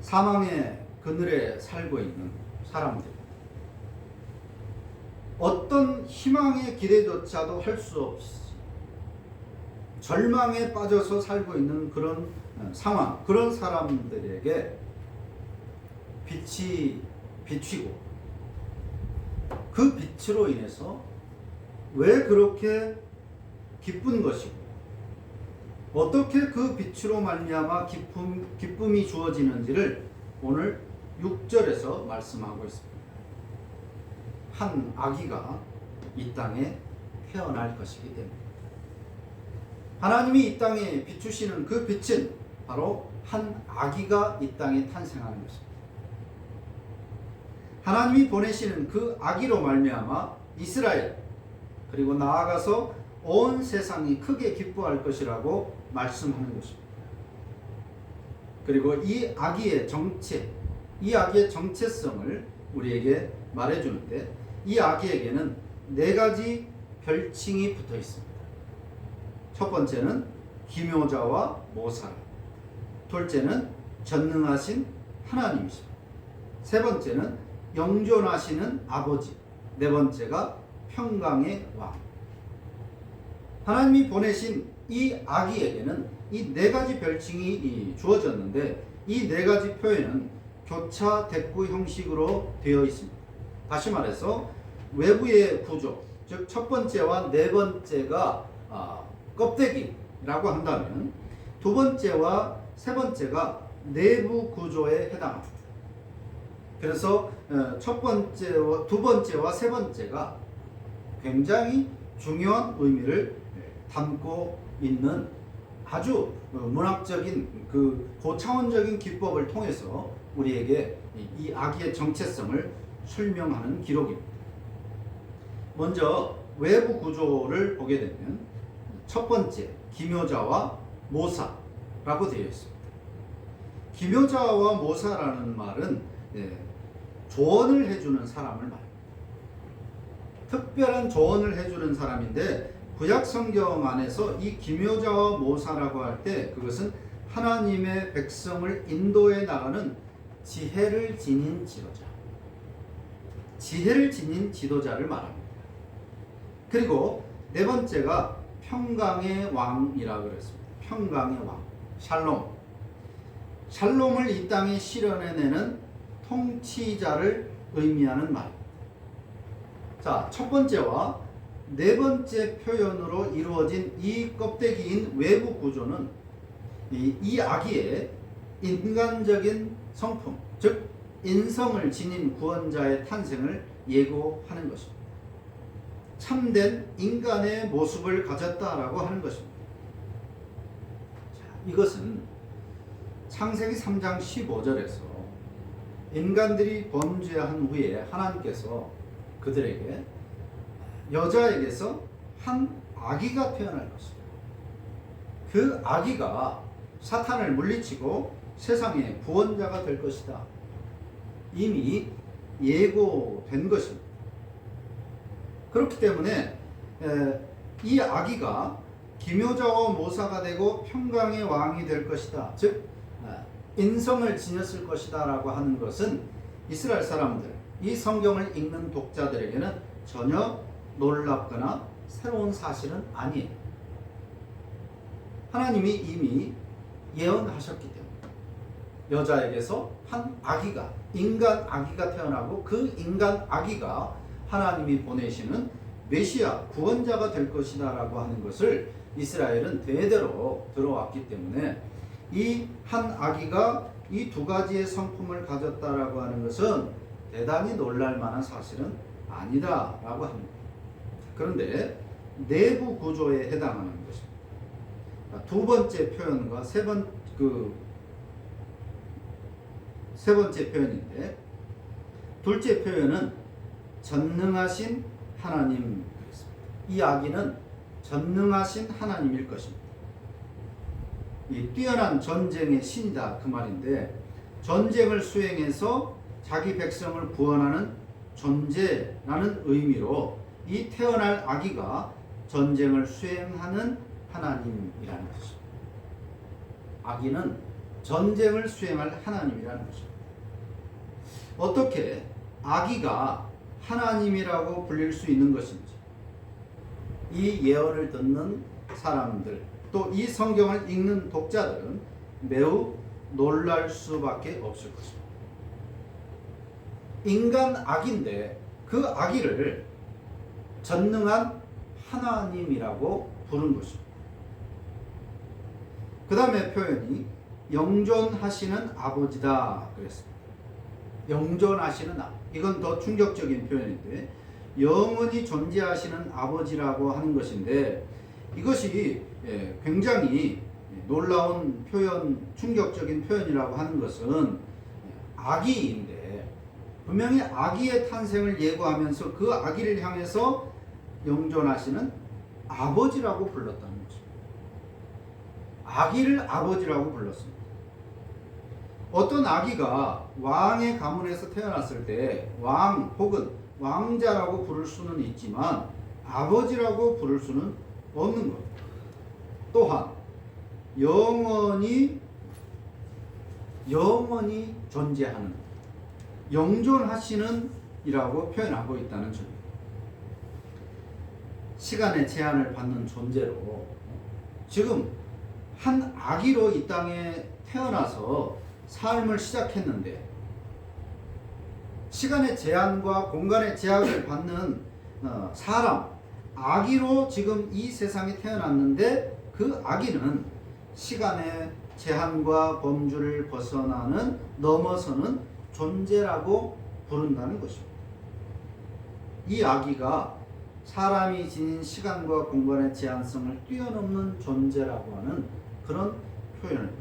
사망의 그늘에 살고 있는 사람들, 어떤 희망의 기대조차도 할 수 없이 절망에 빠져서 살고 있는 그런 상황, 그런 사람들에게 빛이 비치고 그 빛으로 인해서 왜 그렇게 기쁜 것이고 어떻게 그 빛으로 말미암아 기쁨이 주어지는지를 오늘 6절에서 말씀하고 있습니다. 한 아기가 이 땅에 태어날 것이기 때문에 하나님이 이 땅에 비추시는 그 빛은 바로 한 아기가 이 땅에 탄생하는 것입니다. 하나님이 보내시는 그 아기로 말미암아 이스라엘 그리고 나아가서 온 세상이 크게 기뻐할 것이라고 말씀하는 것입니다. 그리고 이 아기의 정체, 이 아기의 정체성을 우리에게 말해주는데 이 아기에게는 4가지 별칭이 붙어 있습니다. 첫 번째는 기묘자와 모사라, 둘째는 전능하신 하나님이십니다. 세 번째는 영존하시는 아버지, 네 번째가 평강의 왕. 하나님이 보내신 이 아기에게는 이 4가지 별칭이 주어졌는데 이 4가지 표현은 교차 대꾸 형식으로 되어 있습니다. 다시 말해서 외부의 구조, 즉 첫 번째와 네 번째가 껍데기라고 한다면 두 번째와 세 번째가 내부 구조에 해당합니다. 그래서 첫 번째와 두 번째와 세 번째가 굉장히 중요한 의미를 담고 있는 아주 문학적인 그 고차원적인 기법을 통해서 우리에게 이 아기의 정체성을 설명하는 기록입니다. 먼저 외부 구조를 보게 되면 첫 번째 기묘자와 모사라고 되어 있습니다. 기묘자와 모사라는 말은 조언을 해주는 사람을 말합니다. 특별한 조언을 해주는 사람인데 구약 성경 안에서 이 기묘자와 모사라고 할 때 그것은 하나님의 백성을 인도해 나가는 지혜를 지닌 지도자, 지혜를 지닌 지도자를 말합니다. 그리고 네 번째가 평강의 왕이라고 그랬습니다. 평강의 왕, 샬롬. 샬롬을 이 땅에 실현해내는 통치자를 의미하는 말입니다. 자, 첫 번째와 네 번째 표현으로 이루어진 이 껍데기인 외부 구조는 이 아기의 인간적인 성품, 즉 인성을 지닌 구원자의 탄생을 예고하는 것입니다. 참된 인간의 모습을 가졌다라고 하는 것입니다. 자, 이것은 창세기 3장 15절에서 인간들이 범죄한 후에 하나님께서 그들에게 여자에게서 한 아기가 태어날 것입니다. 그 아기가 사탄을 물리치고 세상의 구원자가 될 것이다. 이미 예고된 것입니다. 그렇기 때문에 이 아기가 기묘자와 모사가 되고 평강의 왕이 될 것이다. 즉 인성을 지녔을 것이다 라고 하는 것은 이스라엘 사람들, 이 성경을 읽는 독자들에게는 전혀 놀랍거나 새로운 사실은 아니에요. 하나님이 이미 예언하셨기 때문에 여자에게서 한 아기가, 인간 아기가 태어나고 그 인간 아기가 하나님이 보내시는 메시아 구원자가 될 것이다 라고 하는 것을 이스라엘은 대대로 들어왔기 때문에 이 한 아기가 이 2가지의 성품을 가졌다라고 하는 것은 대단히 놀랄 만한 사실은 아니다 라고 합니다. 그런데 내부 구조에 해당하는 것입니다. 두 번째 표현과 세 번째 표현인데, 둘째 표현은 전능하신 하나님. 이 아기는 전능하신 하나님일 것입니다. 이 뛰어난 전쟁의 신이다 그 말인데, 전쟁을 수행해서 자기 백성을 구원하는 존재라는 의미로 이 태어날 아기가 전쟁을 수행하는 하나님이라는 것입니다. 아기는 전쟁을 수행할 하나님이라는 것입니다. 어떻게 아기가 하나님이라고 불릴 수 있는 것인지 이 예언을 듣는 사람들, 또 이 성경을 읽는 독자들은 매우 놀랄 수밖에 없을 것입니다. 인간 아기인데 그 아기를 전능한 하나님이라고 부른 것입니다. 그 다음에 표현이 영존하시는 아버지다 그랬습니다. 영존하시는 이건 더 충격적인 표현인데 영원히 존재하시는 아버지라고 하는 것인데 이것이 굉장히 놀라운 표현, 충격적인 표현이라고 하는 것은 아기인데 분명히 아기의 탄생을 예고하면서 그 아기를 향해서 영존하시는 아버지라고 불렀다는 것입니다. 아기를 아버지라고 불렀습니다. 어떤 아기가 왕의 가문에서 태어났을 때 왕 혹은 왕자라고 부를 수는 있지만 아버지라고 부를 수는 없는 것. 또한 영원히 존재하는 영존하시는 이라고 표현하고 있다는 점입니다. 시간의 제한을 받는 존재로 지금 한 아기로 이 땅에 태어나서 삶을 시작했는데 시간의 제한과 공간의 제약을 받는 사람, 아기로 지금 이 세상에 태어났는데 그 아기는 시간의 제한과 범주를 넘어서는 존재라고 부른다는 것입니다. 이 아기가 사람이 지닌 시간과 공간의 제한성을 뛰어넘는 존재라고 하는 그런 표현입니다.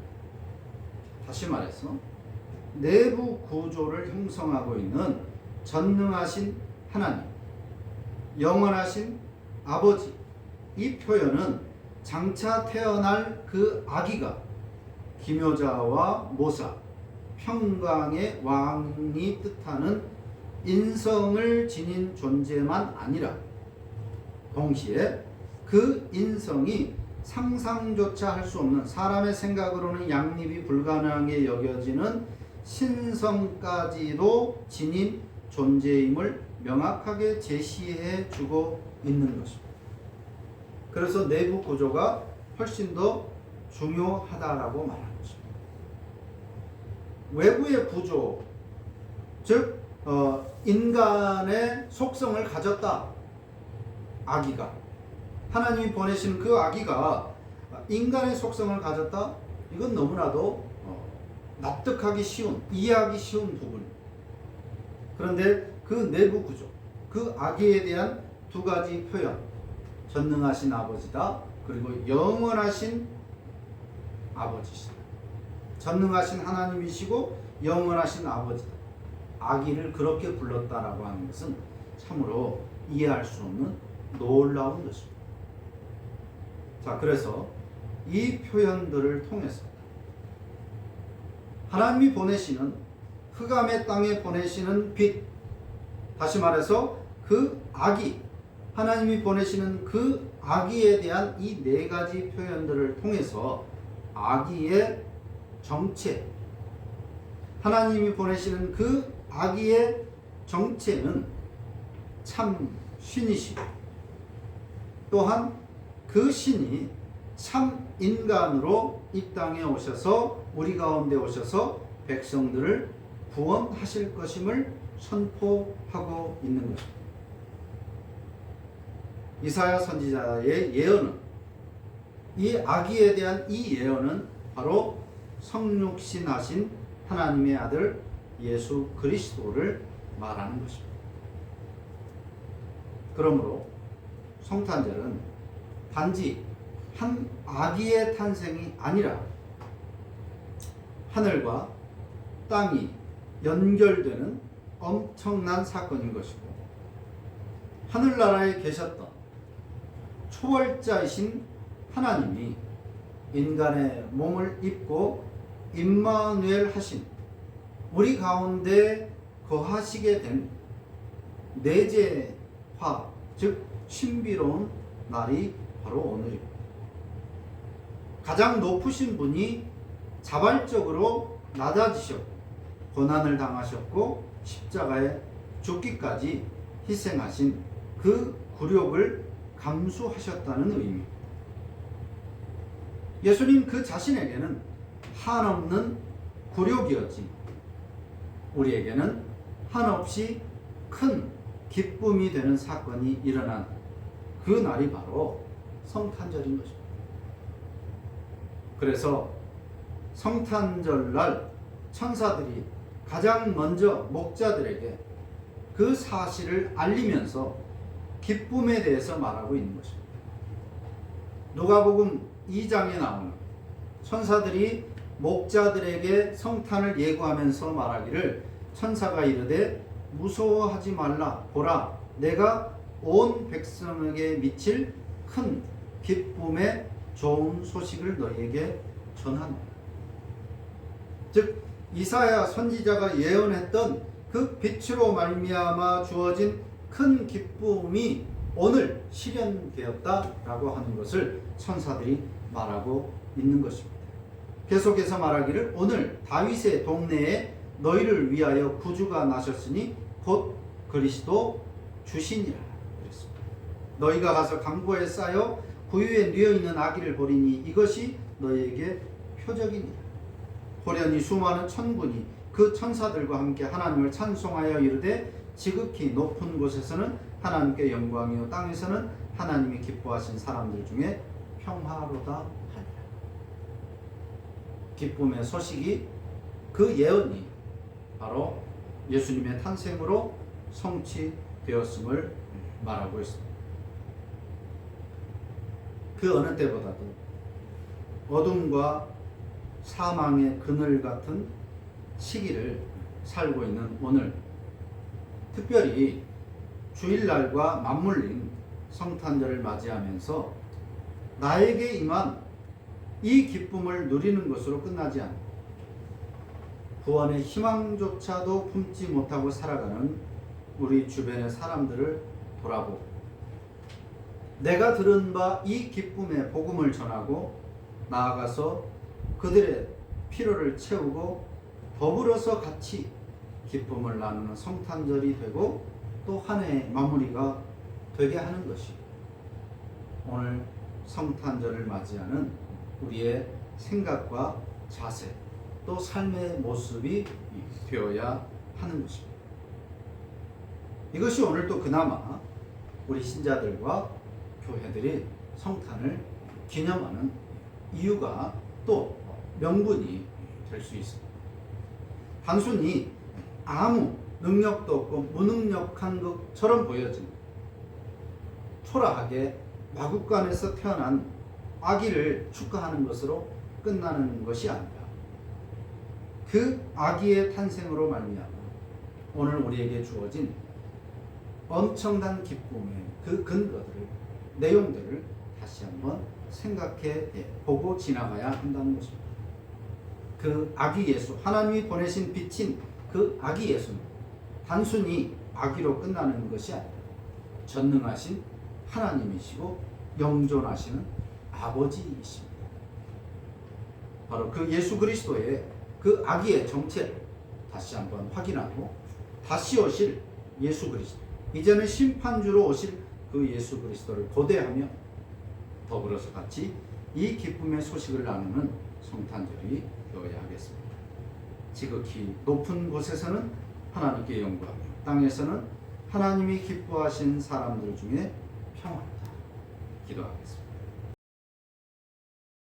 다시 말해서 내부 구조를 형성하고 있는 전능하신 하나님, 영원하신 아버지, 이 표현은 장차 태어날 그 아기가 기묘자와 모사, 평강의 왕이 뜻하는 인성을 지닌 존재만 아니라 동시에 그 인성이 상상조차 할 수 없는 사람의 생각으로는 양립이 불가능하게 여겨지는 신성까지도 지닌 존재임을 명확하게 제시해 주고 있는 것입니다. 그래서 내부 구조가 훨씬 더 중요하다라고 말하는 것입니다. 외부의 구조, 즉 인간의 속성을 가졌다. 아기가 하나님이 보내신 그 아기가 인간의 속성을 가졌다. 이건 너무나도 납득하기 쉬운, 이해하기 쉬운 부분입니다. 그런데 그 내부 구조, 그 아기에 대한 두 가지 표현, 전능하신 아버지다. 그리고 영원하신 아버지시다. 전능하신 하나님이시고 영원하신 아버지다. 아기를 그렇게 불렀다라고 하는 것은 참으로 이해할 수 없는 놀라운 것입니다. 자, 그래서 이 표현들을 통해서 하나님이 보내시는 흑암의 땅에 보내시는 빛, 다시 말해서 그 아기, 하나님이 보내시는 그 아기에 대한 이 네 가지 표현들을 통해서 아기의 정체, 하나님이 보내시는 그 아기의 정체는 참 신이시고 또한 그 신이 참 인간으로 이 땅에 오셔서 우리 가운데 오셔서 백성들을 구원하실 것임을 선포하고 있는 것입니다. 이사야 선지자의 예언은 이 아기에 대한 이 예언은 바로 성육신하신 하나님의 아들 예수 그리스도를 말하는 것입니다. 그러므로 성탄절은 단지 한 아기의 탄생이 아니라 하늘과 땅이 연결되는 엄청난 사건인 것이고 하늘나라에 계셨던 초월자이신 하나님이 인간의 몸을 입고 임마누엘 하신 우리 가운데 거하시게 된 내재화, 즉 신비로운 날이 바로 오늘입니다. 가장 높으신 분이 자발적으로 낮아지셨고 고난을 당하셨고 십자가에 죽기까지 희생하신 그 굴욕을 감수하셨다는 의미입니다. 예수님 그 자신에게는 한없는 굴욕이었지 우리에게는 한없이 큰 기쁨이 되는 사건이 일어난 그 날이 바로 성탄절인 것입니다. 그래서 성탄절날 천사들이 가장 먼저 목자들에게 그 사실을 알리면서 기쁨에 대해서 말하고 있는 것입니다. 누가복음 2장에 나오는 천사들이 목자들에게 성탄을 예고하면서 말하기를 천사가 이르되 무서워하지 말라 보라 내가 온 백성에게 미칠 큰 기쁨의 좋은 소식을 너희에게 전하노라. 즉 이사야 선지자가 예언했던 그 빛으로 말미암아 주어진 큰 기쁨이 오늘 실현되었다라고 하는 것을 천사들이 말하고 있는 것입니다. 계속해서 말하기를 오늘 다윗의 동네에 너희를 위하여 구주가 나셨으니 곧 그리스도 주시니라 그랬습니다. 너희가 가서 강보에 쌓여 구유에 뉘어있는 아기를 보리니 이것이 너희에게 표적이니라. 호련히 수많은 천군이 그 천사들과 함께 하나님을 찬송하여 이르되 지극히 높은 곳에서는 하나님께 영광이요 땅에서는 하나님이 기뻐하신 사람들 중에 평화로다 하니라. 기쁨의 소식이 그 예언이 바로 예수님의 탄생으로 성취되었음을 말하고 있습니다. 그 어느 때보다도 어둠과 사망의 그늘 같은 시기를 살고 있는 오늘, 특별히 주일날과 맞물린 성탄절을 맞이하면서 나에게 임한 이 기쁨을 누리는 것으로 끝나지 않고 구원의 희망조차도 품지 못하고 살아가는 우리 주변의 사람들을 돌아보고 내가 들은 바 이 기쁨의 복음을 전하고 나아가서 그들의 필요를 채우고 더불어서 같이 기쁨을 나누는 성탄절이 되고 또 한 해의 마무리가 되게 하는 것이 오늘 성탄절을 맞이하는 우리의 생각과 자세 또 삶의 모습이 되어야 하는 것입니다. 이것이 오늘 또 그나마 우리 신자들과 교회들이 성탄을 기념하는 이유가 또 명분이 될 수 있습니다. 단순히 아무 능력도 없고 무능력한 것처럼 보여지는 초라하게 마국간에서 태어난 아기를 축하하는 것으로 끝나는 것이 아니라 그 아기의 탄생으로 말미암아 오늘 우리에게 주어진 엄청난 기쁨의 그 근거들을 내용들을 다시 한번 생각해 보고 지나가야 한다는 것입니다. 그 아기 예수, 하나님이 보내신 빛인 그 아기 예수는 단순히 아기로 끝나는 것이 아니라 전능하신 하나님이시고 영존하시는 아버지이십니다. 바로 그 예수 그리스도의 그 아기의 정체를 다시 한번 확인하고 다시 오실 예수 그리스도, 이제는 심판주로 오실 그 예수 그리스도를 고대하며 더불어서 같이 이 기쁨의 소식을 나누는 성탄절이 되어야 하겠습니다. 지극히 높은 곳에서는 하나님께 영광하며 땅에서는 하나님이 기뻐하신 사람들 중에 평화롭다. 기도하겠습니다.